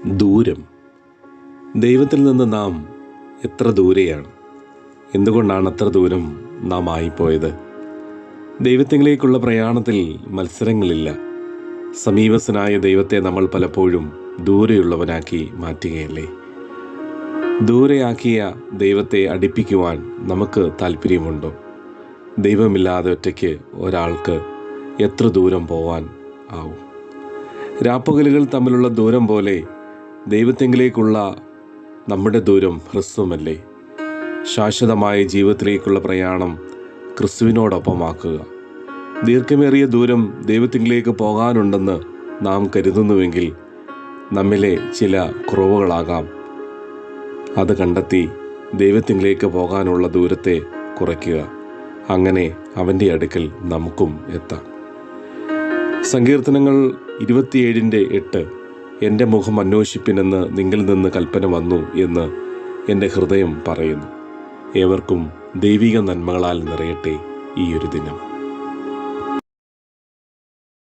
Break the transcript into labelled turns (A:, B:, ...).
A: ദൂരം. ദൈവത്തിൽ നിന്ന് നാം എത്ര ദൂരെയാണ്? എന്തുകൊണ്ടാണ് അത്ര ദൂരം നാം ആയിപ്പോയത്? ദൈവത്തിലേക്കുള്ള പ്രയാണത്തിൽ മത്സരങ്ങളില്ല. സമീപസ്ഥനായ ദൈവത്തെ നമ്മൾ പലപ്പോഴും ദൂരെയുള്ളവനാക്കി മാറ്റുകയല്ലേ? ദൂരെയാക്കിയ ദൈവത്തെ അടുപ്പിക്കുവാൻ നമുക്ക് താല്പര്യമുണ്ടോ? ദൈവമില്ലാതെ ഒറ്റയ്ക്ക് ഒരാൾക്ക് എത്ര ദൂരം പോവാൻ ആവും? രാപ്പകലുകൾ തമ്മിലുള്ള ദൂരം പോലെ ദൈവത്തിലേക്കുള്ള നമ്മുടെ ദൂരം ഹ്രസ്വമല്ലേ? ശാശ്വതമായ ജീവിതത്തിലേക്കുള്ള പ്രയാണം ക്രിസ്തുവിനോടൊപ്പമാക്കുക. ദീർഘമേറിയ ദൂരം ദൈവത്തിലേക്ക് പോകാനുണ്ടെന്ന് നാം കരുതുന്നുവെങ്കിൽ നമ്മിലെ ചില കുറവുകളാകാം. അത് കണ്ടെത്തി ദൈവത്തിലേക്ക് പോകാനുള്ള ദൂരത്തെ കുറയ്ക്കുക. അങ്ങനെ അവൻ്റെ അടുക്കൽ നമുക്കും എത്താം. സങ്കീർത്തനങ്ങൾ 27:8 എൻ്റെ മുഖം അന്വേഷിപ്പിനെന്ന് നിങ്കിൽ നിന്ന് കൽപ്പന വന്നു എന്ന് എൻ്റെ ഹൃദയം പറയുന്നു. ഏവർക്കും ദൈവിക നന്മകളാൽ നിറയട്ടെ ഈ ഒരു ദിനം.